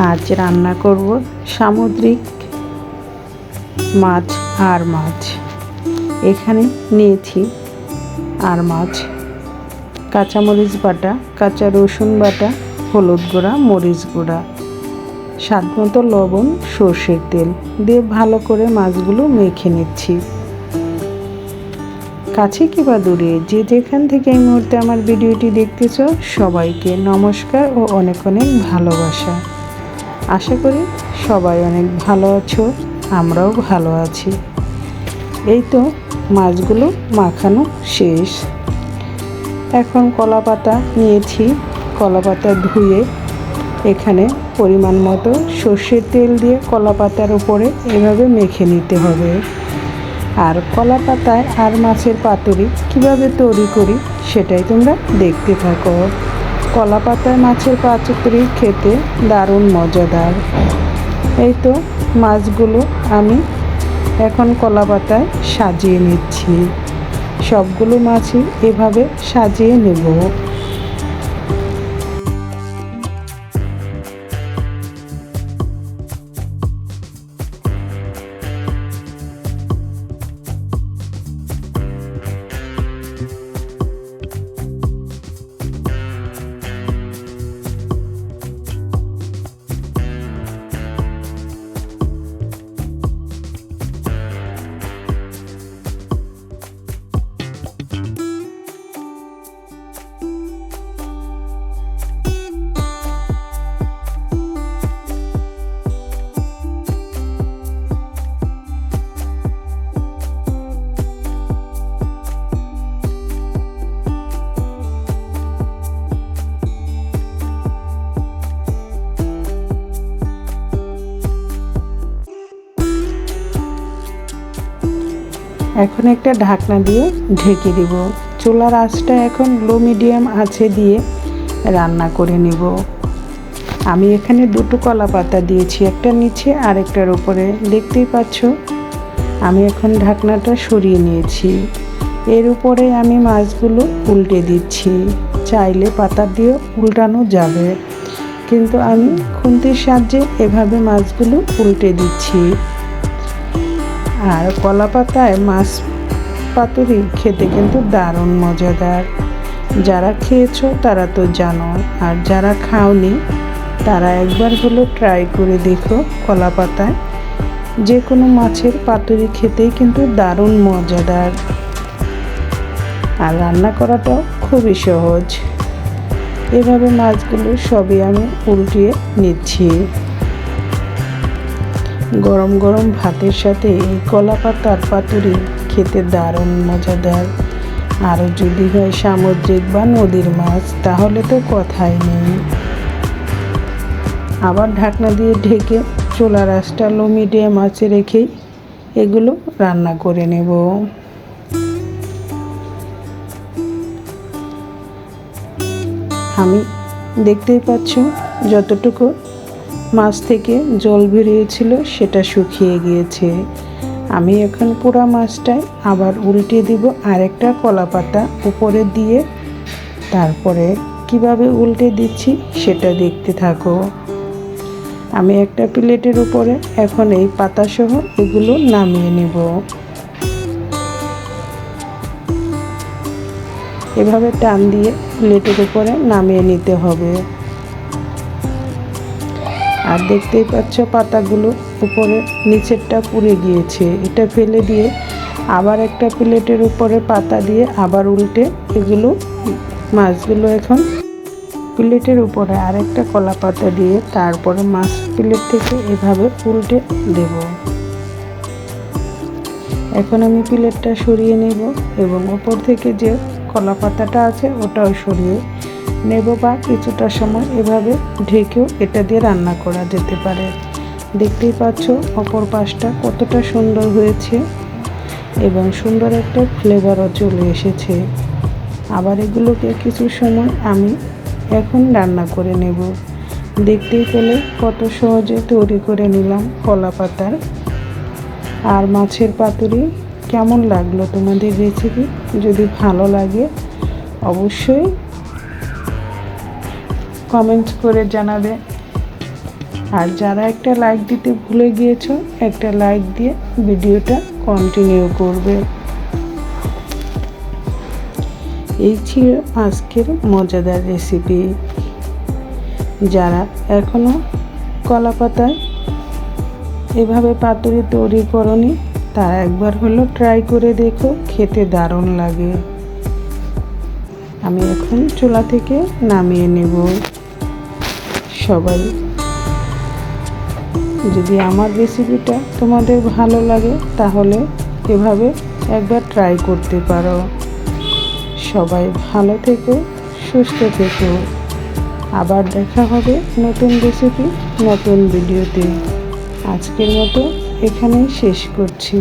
আজ রান্না করব সামুদ্রিক মাছ আর মাছ। এখানে নিয়েছি আর মাছ, কাঁচামরিচ বাটা, কাঁচা রসুন বাটা, হলুদ গুঁড়া, মরিচ গুঁড়া, স্বাদমতো লবণ, সর্ষের তেল দিয়ে ভালো করে মাছগুলো মেখে নিচ্ছি। কাছে কিংবা দূরে যে যেখান থেকে এই মুহূর্তে আমার ভিডিওটি দেখতেছ সবাইকে নমস্কার ও অনেক অনেক ভালোবাসা। আশা করি সবাই অনেক ভালো আছো, আমরাও ভালো আছি। এই তো মাছগুলো মাখানো শেষ। এখন কলা পাতা নিয়েছি, কলা পাতা ধুয়ে এখানে পরিমাণ মতো সর্ষের তেল দিয়ে কলা পাতার উপরে এভাবে মেখে নিতে হবে। আর কলা পাতায় আর মাছের পাতুরি কিভাবে তৈরি করি সেটাই তোমরা দেখতে থাকো। কলা পাতায় মাছের পাতুরি খেতে দারুণ মজাদার। এই তো মাছগুলো আমি এখন কলা পাতায় সাজিয়ে নিচ্ছি। সবগুলো মাছই এভাবে সাজিয়ে নেব। এখন একটা ঢাকনা দিয়ে ঢেকে দিব। চুলার আঁচটা এখন লো মিডিয়াম আঁচে দিয়ে রান্না করে নিব। আমি এখানে দুটো কলা পাতা দিয়েছি, একটা নিচে আর একটার উপরে, দেখতেই পাচ্ছ। আমি এখন ঢাকনাটা সরিয়ে নিয়েছি। এর উপরে আমি মাছগুলো উল্টে দিচ্ছি। চাইলে পাতা দিয়ে উল্টানো যাবে, কিন্তু আমি খুন্তির সাহায্যে এভাবে মাছগুলো উল্টে দিচ্ছি। আর কলা পাতায় মাছ পাতুরি খেতে কিন্তু দারুণ মজাদার। যারা খেয়েছো তারা তো জানো, আর যারা খাওনি তারা একবার হলো ট্রাই করে দেখো। কলা পাতায় যে কোনো মাছের পাতুরি খেতেই কিন্তু দারুণ মজাদার, আর রান্না করাটাও খুবই সহজ। এভাবে মাছগুলো সবই আমি উল্টিয়ে নিচ্ছি। গরম গরম ভাতের সাথে এই কলা পাতার পাতুরি খেতে দারুণ মজাদার। আরও যদি হয় সামুদ্রিক বা নদীর মাছ তাহলে তো কথাই নেই। আবার ঢাকনা দিয়ে ঢেকে চুলার আঁচটা লো মিডিয়াম আঁচে রেখেই এগুলো রান্না করে নেব। আমি দেখতেই পাচ্ছ যতটুকু মাছ থেকে জল বেরিয়েছিল সেটা শুকিয়ে গিয়েছে। আমি এখন পুরা মাছটাই আবার উল্টে দিব আরেকটা কলা পাতা উপরে দিয়ে। তারপরে কিভাবে উল্টে দিচ্ছি সেটা দেখতে থাকো। আমি একটা প্লেটের উপরে এখন এই পাতাসহ এগুলো নামিয়ে নেব। এভাবে টান দিয়ে প্লেটের উপরে নামিয়ে নিতে হবে। আর দেখতেই পাচ্ছ পাতাগুলো উপরে নিচেরটা পুড়ে গিয়েছে। এটা ফেলে দিয়ে আবার একটা প্লেটের উপরে পাতা দিয়ে আবার উল্টে এগুলো মাছগুলো এখন প্লেটের উপরে আরেকটা কলা পাতা দিয়ে তারপরে মাছ প্লেট থেকে এভাবে উল্টে দেব। এখন আমি প্লেটটা সরিয়ে নেব এবং উপর থেকে যে কলা পাতাটা আছে ওটাও সরিয়ে নেব, বা কিছুটা সময় এভাবে ঢেকেও এটা দিয়ে রান্না করা যেতে পারে। দেখতেই পাচ্ছ অপর পাশটা কতটা সুন্দর হয়েছে এবং সুন্দর একটা ফ্লেভারও চলে এসেছে। আবার এগুলোকে কিছু সময় আমি এখন রান্না করে নেব। দেখতেই পেলে কত সহজে তৈরি করে নিলাম কলা পাতার আর মাছের পাতুরি। কেমন লাগলো তোমাদের রেসিপি? যদি ভালো লাগে অবশ্যই কমেন্ট করে জানাবে। আর যারা একটা লাইক দিতে ভুলে গিয়েছো, একটা লাইক দিয়ে ভিডিওটা কন্টিনিউ করবে। এই ছিল আজকের মজাদার রেসিপি। যারা এখনো কলা পাতায় এভাবে পাতুরি তৈরি করনি, তারা একবার হলো ট্রাই করে দেখো, খেতে দারুণ লাগে। আমি এখন চুলা থেকে নামিয়ে নেব। সবাই যদি আমার রেসিপিটা তোমাদের ভালো লাগে তাহলে এভাবে একবার ট্রাই করতে পারো। সবাই ভালো থেকো, সুস্থ থেকো। আবার দেখা হবে নতুন রেসিপি, নতুন ভিডিওতে। আজকের মতো এখানেই শেষ করছি।